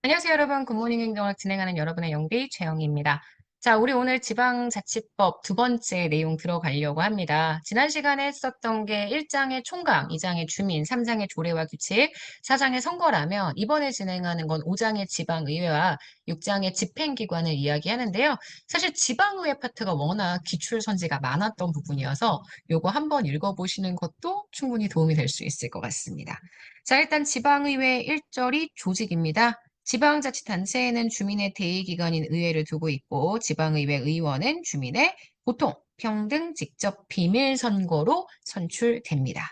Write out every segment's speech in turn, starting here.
안녕하세요, 여러분. 굿모닝 행정을 진행하는 여러분의 영디 최영희입니다. 자, 우리 오늘 지방자치법 두 번째 내용 들어가려고 합니다. 지난 시간에 했었던 게 1장의 총각, 2장의 주민, 3장의 조례와 규칙, 4장의 선거라면 이번에 진행하는 건 5장의 지방의회와 6장의 집행기관을 이야기하는데요. 사실 지방의회 파트가 워낙 기출선지가 많았던 부분이어서 요거 한번 읽어보시는 것도 충분히 도움이 될 수 있을 것 같습니다. 자, 일단 지방의회 1절이 조직입니다. 지방자치단체에는 주민의 대의기관인 의회를 두고 있고 지방의회 의원은 주민의 보통, 평등, 직접 비밀선거로 선출됩니다.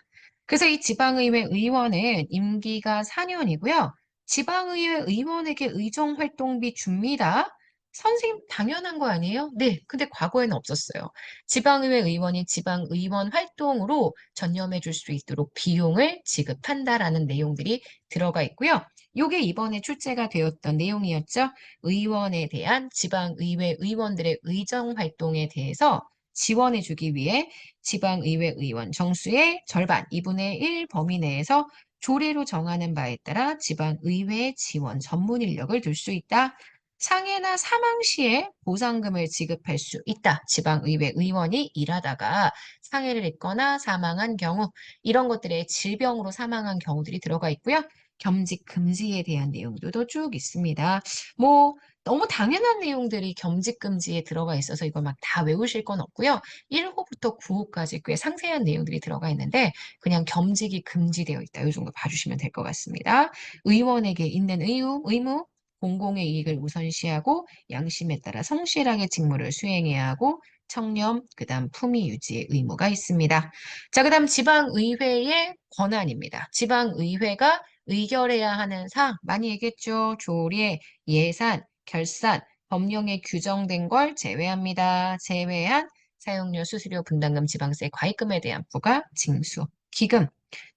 그래서 이 지방의회 의원은 임기가 4년이고요. 지방의회 의원에게 의정활동비 줍니다. 선생님, 당연한 거 아니에요? 네, 근데 과거에는 없었어요. 지방의회 의원이 지방의원 활동으로 전념해 줄 수 있도록 비용을 지급한다라는 내용들이 들어가 있고요. 요게 이번에 출제가 되었던 내용이었죠. 의원에 대한 지방의회 의원들의 의정 활동에 대해서 지원해주기 위해 지방의회 의원 정수의 절반, 2분의 1 범위 내에서 조례로 정하는 바에 따라 지방의회 지원 전문 인력을 둘 수 있다. 상해나 사망 시에 보상금을 지급할 수 있다. 지방의회 의원이 일하다가 상해를 입거나 사망한 경우, 이런 것들의 질병으로 사망한 경우들이 들어가 있고요. 겸직 금지에 대한 내용들도 쭉 있습니다. 뭐 너무 당연한 내용들이 겸직 금지에 들어가 있어서 이걸 막 다 외우실 건 없고요. 1호부터 9호까지 꽤 상세한 내용들이 들어가 있는데 그냥 겸직이 금지되어 있다. 이 정도 봐주시면 될 것 같습니다. 의원에게 있는 의무, 공공의 이익을 우선시하고 양심에 따라 성실하게 직무를 수행해야 하고 청렴, 그다음 품위 유지의 의무가 있습니다. 자, 그다음 지방의회의 권한입니다. 지방의회가 의결해야 하는 사항 많이 얘기했죠. 조례, 예산, 결산, 법령에 규정된 걸 제외합니다. 제외한 사용료, 수수료, 분담금, 지방세, 과입금에 대한 부과, 징수, 기금,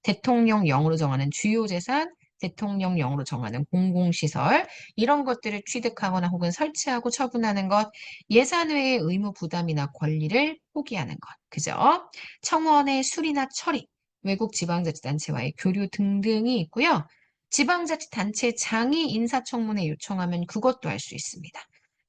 대통령령으로 정하는 주요 재산, 대통령령으로 정하는 공공시설, 이런 것들을 취득하거나 혹은 설치하고 처분하는 것, 예산 외의 의무 부담이나 권리를 포기하는 것, 그죠? 청원의 수리나 처리, 외국 지방자치단체와의 교류 등등이 있고요. 지방자치단체장이 인사청문회 요청하면 그것도 할 수 있습니다.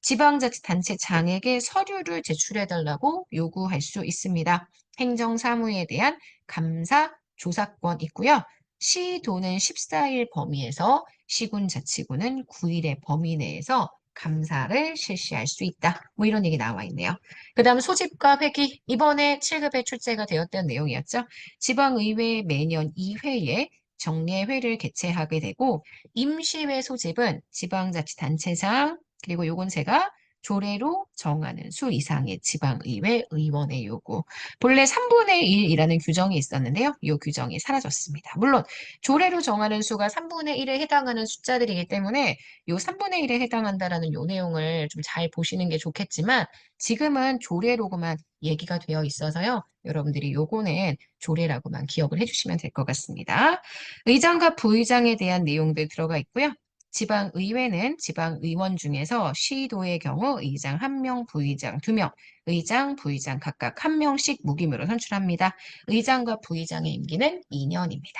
지방자치단체장에게 서류를 제출해달라고 요구할 수 있습니다. 행정사무에 대한 감사, 조사권 있고요. 시도는 14일 범위에서 시군자치구는 9일의 범위 내에서 감사를 실시할 수 있다. 뭐 이런 얘기 나와 있네요. 그 다음 소집과 회기, 이번에 7급에 출제가 되었던 내용이었죠. 지방의회 매년 2회에 정례회를 개최하게 되고 임시회 소집은 지방자치단체장 그리고 요건 제가 조례로 정하는 수 이상의 지방의회 의원의 요구. 본래 3분의 1이라는 규정이 있었는데요. 이 규정이 사라졌습니다. 물론 조례로 정하는 수가 3분의 1에 해당하는 숫자들이기 때문에 이 3분의 1에 해당한다라는 요 내용을 좀 잘 보시는 게 좋겠지만 지금은 조례로고만 얘기가 되어 있어서요. 여러분들이 요거는 조례라고만 기억을 해주시면 될 것 같습니다. 의장과 부의장에 대한 내용들 들어가 있고요. 지방의회는 지방의원 중에서 시도의 경우 의장 1명, 부의장 2명, 의장, 부의장 각각 1명씩 무기묘로 선출합니다. 의장과 부의장의 임기는 2년입니다.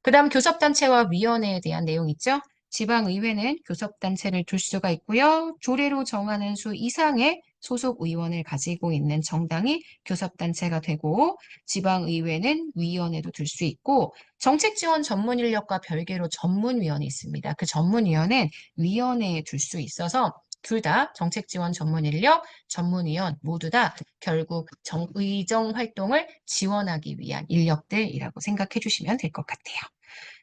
그 다음 교섭단체와 위원회에 대한 내용 있죠? 지방의회는 교섭단체를 둘 수가 있고요. 조례로 정하는 수 이상의 소속 의원을 가지고 있는 정당이 교섭단체가 되고 지방의회는 위원회도 둘 수 있고 정책지원 전문인력과 별개로 전문위원회 있습니다. 그 전문위원회는 위원회에 둘 수 있어서 둘 다 정책지원 전문인력, 전문위원 모두 다 결국 의정 활동을 지원하기 위한 인력들이라고 생각해 주시면 될 것 같아요.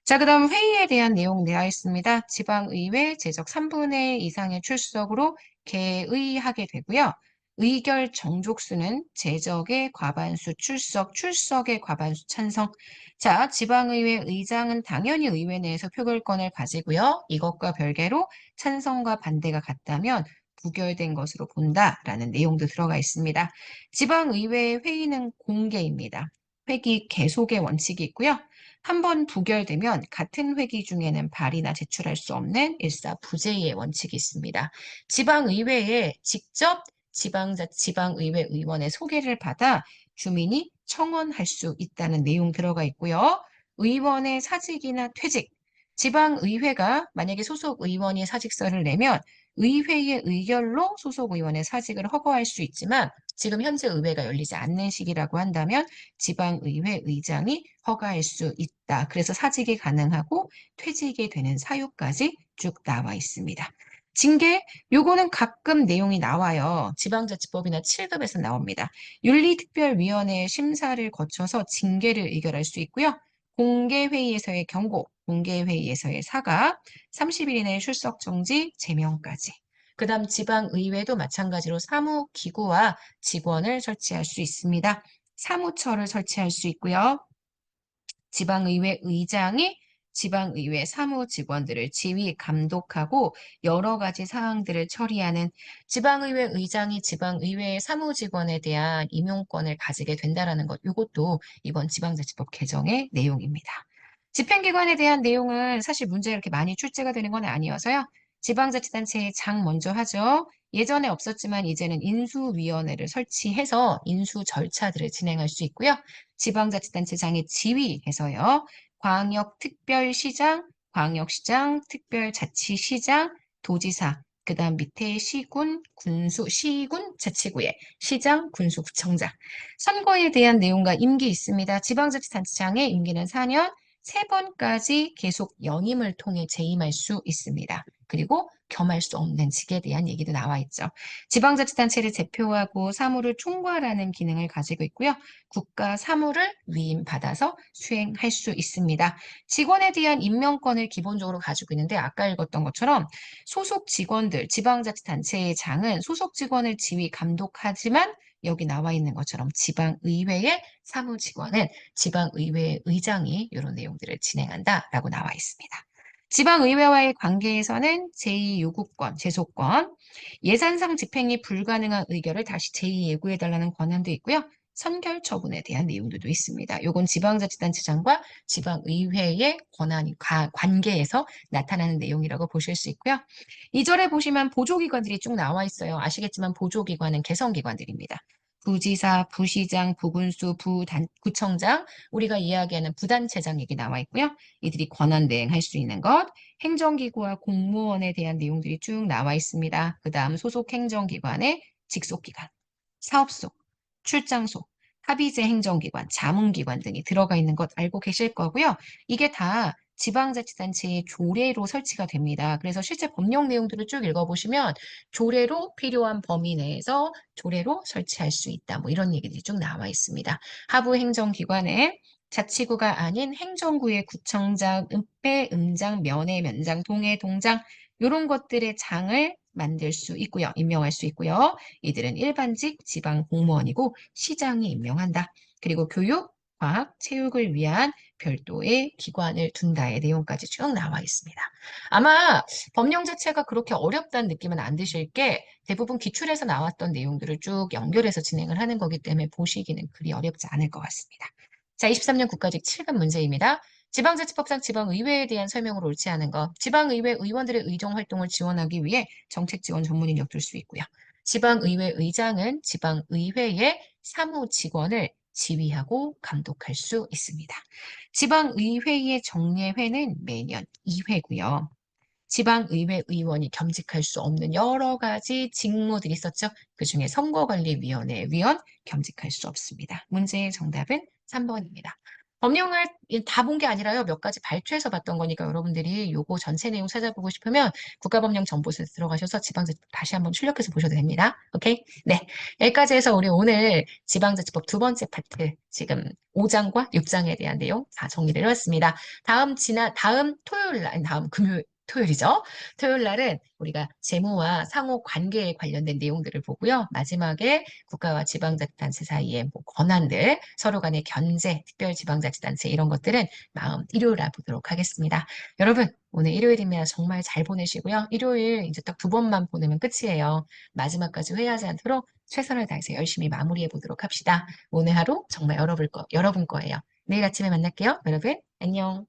자, 그 다음 회의에 대한 내용 되어 있습니다. 지방의회 제적 3분의 1 이상의 출석으로 개의하게 되고요. 의결 정족수는 제적의 과반수 출석, 출석의 과반수 찬성. 자, 지방의회 의장은 당연히 의회 내에서 표결권을 가지고요. 이것과 별개로 찬성과 반대가 같다면 부결된 것으로 본다라는 내용도 들어가 있습니다. 지방의회 회의는 공개입니다. 회기 계속의 원칙이 있고요. 한 번 부결되면 같은 회기 중에는 발의나 제출할 수 없는 일사부재의 원칙이 있습니다. 지방의회에 직접 지방의회 의원의 소개를 받아 주민이 청원할 수 있다는 내용 들어가 있고요. 의원의 사직이나 퇴직, 지방의회가 만약에 소속 의원이 사직서를 내면 의회의 의결로 소속 의원의 사직을 허가할 수 있지만 지금 현재 의회가 열리지 않는 시기라고 한다면 지방의회 의장이 허가할 수 있다. 그래서 사직이 가능하고 퇴직이 되는 사유까지 쭉 나와 있습니다. 징계, 요거는 가끔 내용이 나와요. 지방자치법이나 7급에서 나옵니다. 윤리특별위원회의 심사를 거쳐서 징계를 의결할 수 있고요. 공개회의에서의 경고, 공개회의에서의 사과, 30일 이내 출석 정지, 제명까지. 그 다음 지방의회도 마찬가지로 사무기구와 직원을 설치할 수 있습니다. 사무처를 설치할 수 있고요. 지방의회 의장이 지방의회 사무직원들을 지휘, 감독하고 여러 가지 사항들을 처리하는 지방의회 의장이 지방의회 사무직원에 대한 임용권을 가지게 된다는 것, 이것도 이번 지방자치법 개정의 내용입니다. 집행기관에 대한 내용은 사실 문제가 이렇게 많이 출제가 되는 건 아니어서요. 지방자치단체의 장 먼저 하죠. 예전에 없었지만 이제는 인수위원회를 설치해서 인수 절차들을 진행할 수 있고요. 지방자치단체장의 지휘해서요. 광역특별시장, 광역시장, 특별자치시장, 도지사, 그 다음 밑에 시군, 군수, 시군, 자치구의 시장, 군수, 구청장. 선거에 대한 내용과 임기 있습니다. 지방자치단체장의 임기는 4년, 3번까지 계속 연임을 통해 재임할 수 있습니다. 그리고 겸할 수 없는 직에 대한 얘기도 나와 있죠. 지방자치단체를 대표하고 사무를 총괄하는 기능을 가지고 있고요. 국가 사무를 위임받아서 수행할 수 있습니다. 직원에 대한 임명권을 기본적으로 가지고 있는데 아까 읽었던 것처럼 소속 직원들, 지방자치단체의 장은 소속 직원을 지휘 감독하지만 여기 나와 있는 것처럼 지방의회의 사무직원은 지방의회 의장이 이런 내용들을 진행한다라고 나와 있습니다. 지방의회와의 관계에서는 제2요구권, 제소권, 예산상 집행이 불가능한 의결을 다시 제2예고해달라는 권한도 있고요. 선결 처분에 대한 내용들도 있습니다. 요건 지방자치단체장과 지방의회의 권한, 관계에서 나타나는 내용이라고 보실 수 있고요. 2절에 보시면 보조기관들이 쭉 나와 있어요. 아시겠지만 보조기관은 개성기관들입니다. 부지사, 부시장, 부군수, 구청장, 우리가 이야기하는 부단체장 얘기 나와 있고요. 이들이 권한 대행할 수 있는 것, 행정기구와 공무원에 대한 내용들이 쭉 나와 있습니다. 그 다음 소속 행정기관의 직속기관, 사업소, 출장소, 합의제 행정기관, 자문기관 등이 들어가 있는 것 알고 계실 거고요. 이게 다 지방자치단체의 조례로 설치가 됩니다. 그래서 실제 법령 내용들을 쭉 읽어보시면 조례로 필요한 범위 내에서 조례로 설치할 수 있다. 뭐 이런 얘기들이 쭉 나와 있습니다. 하부 행정기관에 자치구가 아닌 행정구의 구청장, 읍회, 음장, 면회, 면장, 동회, 동장 이런 것들의 장을 만들 수 있고요. 임명할 수 있고요. 이들은 일반직 지방 공무원이고 시장이 임명한다. 그리고 교육, 과학, 체육을 위한 별도의 기관을 둔다의 내용까지 쭉 나와 있습니다. 아마 법령 자체가 그렇게 어렵다는 느낌은 안 드실 게 대부분 기출에서 나왔던 내용들을 쭉 연결해서 진행을 하는 거기 때문에 보시기는 그리 어렵지 않을 것 같습니다. 자, 23년 국가직 7급 문제입니다. 지방자치법상 지방의회에 대한 설명으로 옳지 않은 것. 지방의회 의원들의 의정 활동을 지원하기 위해 정책지원 전문인력 둘 수 있고요. 지방의회 의장은 지방의회의 사무직원을 지휘하고 감독할 수 있습니다. 지방의회의 정례회는 매년 2회고요. 지방의회 의원이 겸직할 수 없는 여러 가지 직무들이 있었죠. 그중에 선거관리위원회 위원 겸직할 수 없습니다. 문제의 정답은 3번입니다. 법령을 다 본 게 아니라요. 몇 가지 발췌해서 봤던 거니까 여러분들이 요거 전체 내용 찾아보고 싶으면 국가법령 정보센터 들어가셔서 지방자치법 다시 한번 출력해서 보셔도 됩니다. 오케이? 네. 여기까지 해서 우리 오늘 지방자치법 두 번째 파트 지금 5장과 6장에 대한 내용 다 정리를 해봤습니다. 다음 토요일 날, 다음 토요일이죠. 토요일 날은 우리가 재무와 상호 관계에 관련된 내용들을 보고요. 마지막에 국가와 지방자치단체 사이의 뭐 권한들, 서로 간의 견제, 특별지방자치단체 이런 것들은 일요일 날 보도록 하겠습니다. 여러분, 오늘 일요일이면 정말 잘 보내시고요. 일요일 이제 딱 2번만 보내면 끝이에요. 마지막까지 회의하지 않도록 최선을 다해서 열심히 마무리해 보도록 합시다. 오늘 하루 정말 여러분 거예요. 내일 아침에 만날게요. 여러분, 안녕.